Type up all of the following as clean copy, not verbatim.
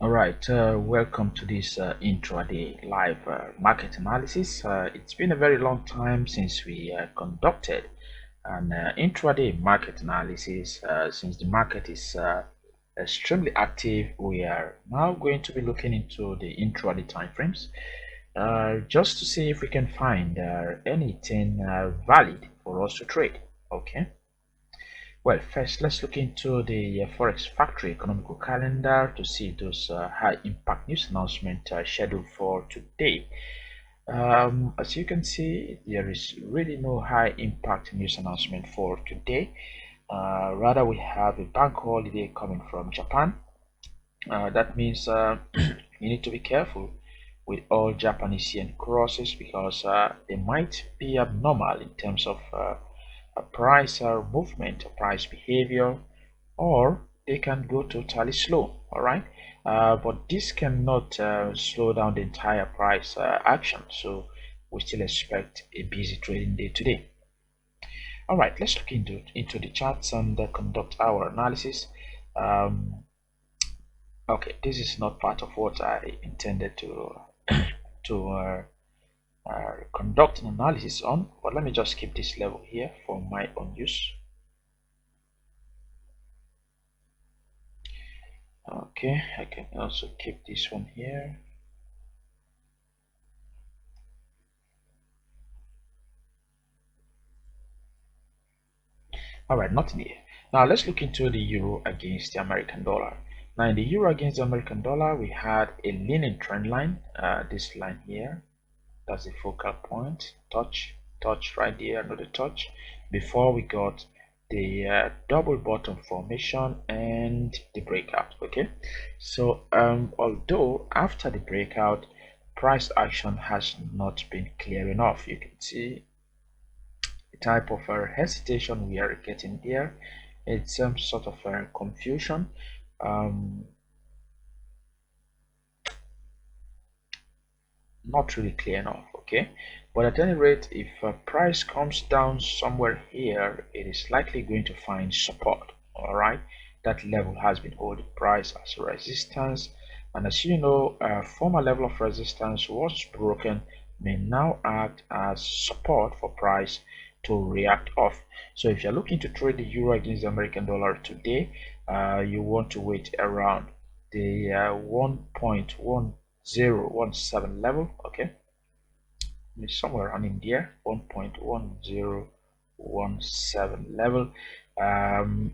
All right, welcome to this intraday live market analysis. It's been a very long time since we conducted an intraday market analysis. Since the market is extremely active, we are now going to be looking into the intraday time frames just to see if we can find anything valid for us to trade. Okay. Well, first, let's look into the Forex factory economical calendar to see those high impact news announcements scheduled for today. As you can see, there is really no high impact news announcement for today. Rather, we have a bank holiday coming from Japan. That means you need to be careful with all Japanese yen crosses because they might be abnormal in terms of a price movement, a price behavior, or they can go totally slow. All right, but this cannot slow down the entire price action. So we still expect a busy trading day today. All right, let's look into the charts and conduct our analysis. Um, okay, this is not part of what I intended to to conduct an analysis on, but let me just keep this level here for my own use. Okay, I can also keep this one here. All right, nothing here. Now let's look into the euro against the American dollar. Now in the euro against the American dollar, we had a leaning trend line, this line here. That's the focal point. Touch right there, another touch. Before we got the double bottom formation and the breakout. Okay, so although after the breakout, price action has not been clear enough. You can see the type of hesitation we are getting there. It's some sort of confusion. Um, Not really clear enough. Okay, but at any rate, if price comes down somewhere here, it is likely going to find support. All right, that level has been holding price as resistance, and as you know, a former level of resistance was broken, may now act as support for price to react off. So if you're looking to trade the euro against the American dollar today, you want to wait around the 1.1017 level. Okay, it's somewhere around in there, 1.1017 level. um,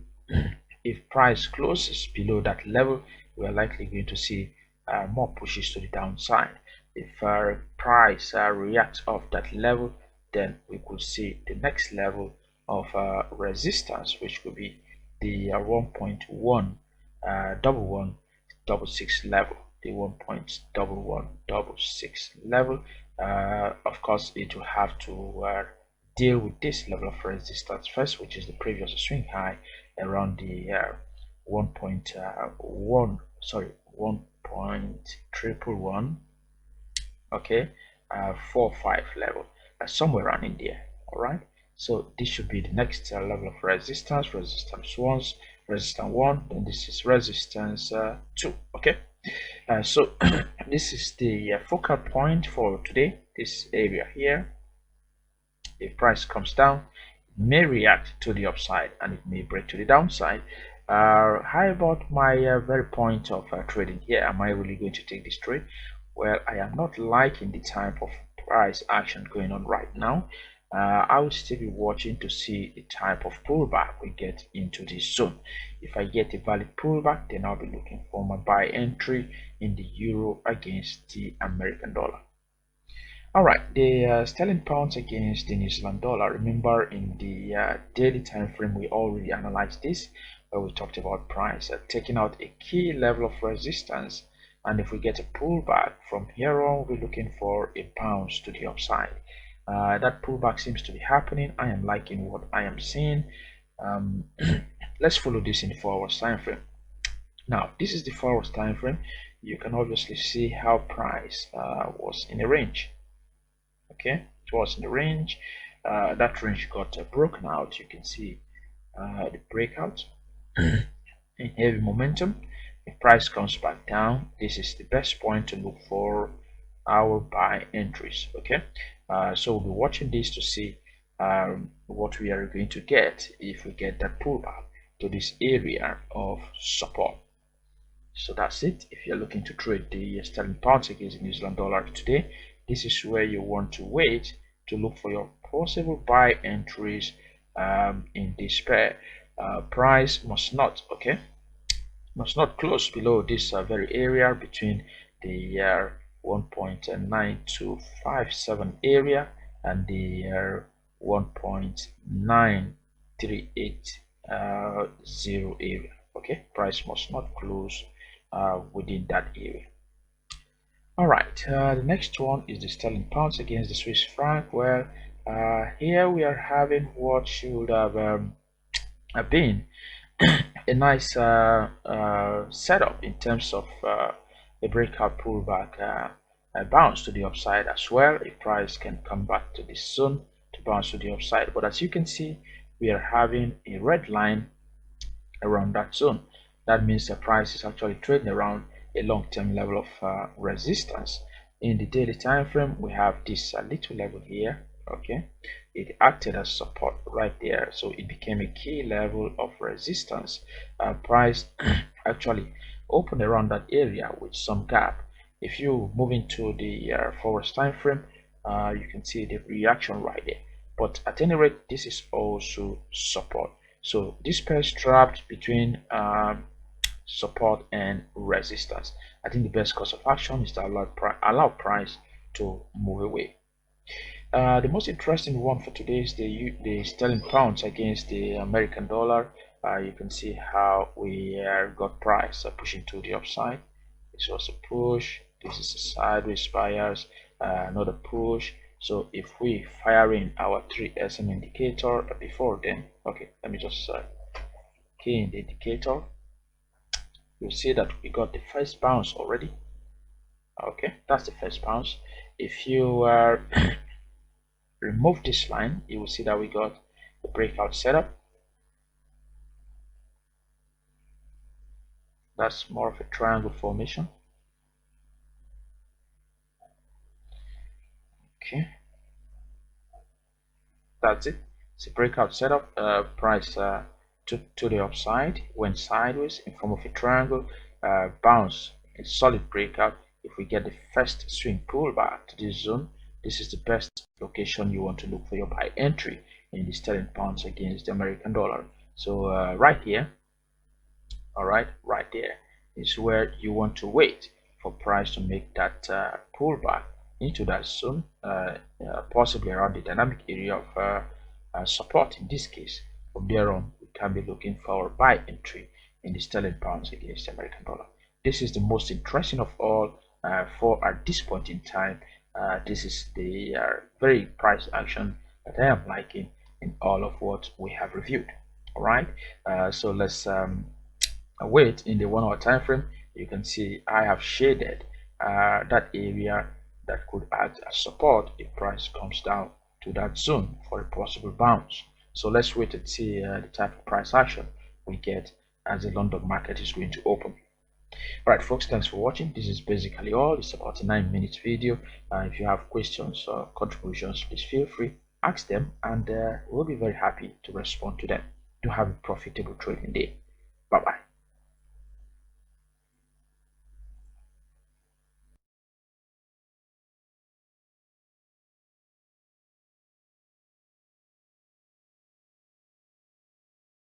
if price closes below that level, we are likely going to see more pushes to the downside. If price reacts off that level, then we could see the next level of resistance, which could be the 1.1166 level, the 1.1166 level. Of course, it will have to deal with this level of resistance first, which is the previous swing high around the 1.11, okay, 45 level, somewhere around in there. All right, so this should be the next level of resistance one, then this is resistance 2. Okay, so this is the focal point for today, this area here. If price comes down, it may react to the upside and it may break to the downside. How about my very point of trading here? Am I really going to take this trade? Well, I am not liking the type of price action going on right now. I will still be watching to see the type of pullback we get into this zone. If I get a valid pullback, then I'll be looking for my buy entry in the euro against the American dollar. All right, the sterling pounds against the New Zealand dollar. Remember, in the daily time frame, we already analyzed this. where we talked about price taking out a key level of resistance, and if we get a pullback from here on, we're looking for a bounce to the upside. That pullback seems to be happening. I am liking what I am seeing. um, let's follow this in the 4 hours time frame. Now this is the 4 hours time frame. You can obviously see how price was in a range. Okay, it was in the range. That range got broken out. You can see the breakout in heavy momentum. If price comes back down, this is the best point to look for our buy entries. Okay, so we'll be watching this to see what we are going to get if we get that pullback to this area of support. So that's it. If you're looking to trade the sterling pounds against the New Zealand dollar today, this is where you want to wait to look for your possible buy entries in this pair. Price must not close below this very area between the 1.9257 area and the 1.938 area. Okay, price must not close within that area. All right, the next one is the sterling pounds against the Swiss franc. Well, here we are having what should have been a nice setup in terms of a breakout pullback, a bounce to the upside as well. If price can come back to this zone to bounce to the upside, but as you can see, we are having a red line around that zone. That means the price is actually trading around a long-term level of resistance. In the daily time frame, we have this little level here. Okay, it acted as support right there, so it became a key level of resistance. Price actually opened around that area with some gap. If you move into the 4 hours time frame, you can see the reaction right there. But at any rate, this is also support. So this pair is trapped between support and resistance. I think the best course of action is to allow price to move away. The most interesting one for today is the sterling pounds against the American dollar. You can see how we got price pushing to the upside. This was a push. This is a sideways bias. Another push. So if we fire in our 3SM indicator before then, okay, let me just key in the indicator. You'll see that we got the first bounce already. Okay, that's the first bounce. If you remove this line, you will see that we got the breakout setup. That's more of a triangle formation. Okay, that's it. It's a breakout setup. Price to the upside, went sideways in form of a triangle, bounce, a solid breakout. If we get the first swing pullback to this zone, this is the best location you want to look for your buy entry in the sterling pounds against the American dollar. So right here, all right there is where you want to wait for price to make that pullback into that zone, possibly around the dynamic area of support. In this case, from there on, we can be looking for a buy entry in the sterling pounds against the American dollar. This is the most interesting of all for at this point in time. This is the very price action that I am liking in all of what we have reviewed. All right, so let's wait in the 1 hour time frame. You can see I have shaded that area that could act as support if price comes down to that zone for a possible bounce. So let's wait and see the type of price action we get as the London market is going to open. All right, folks, thanks for watching. This is basically all. It's about a 9-minute video. If you have questions or contributions, please feel free, ask them, and we'll be very happy to respond to them. Do have a profitable trading day. Bye bye.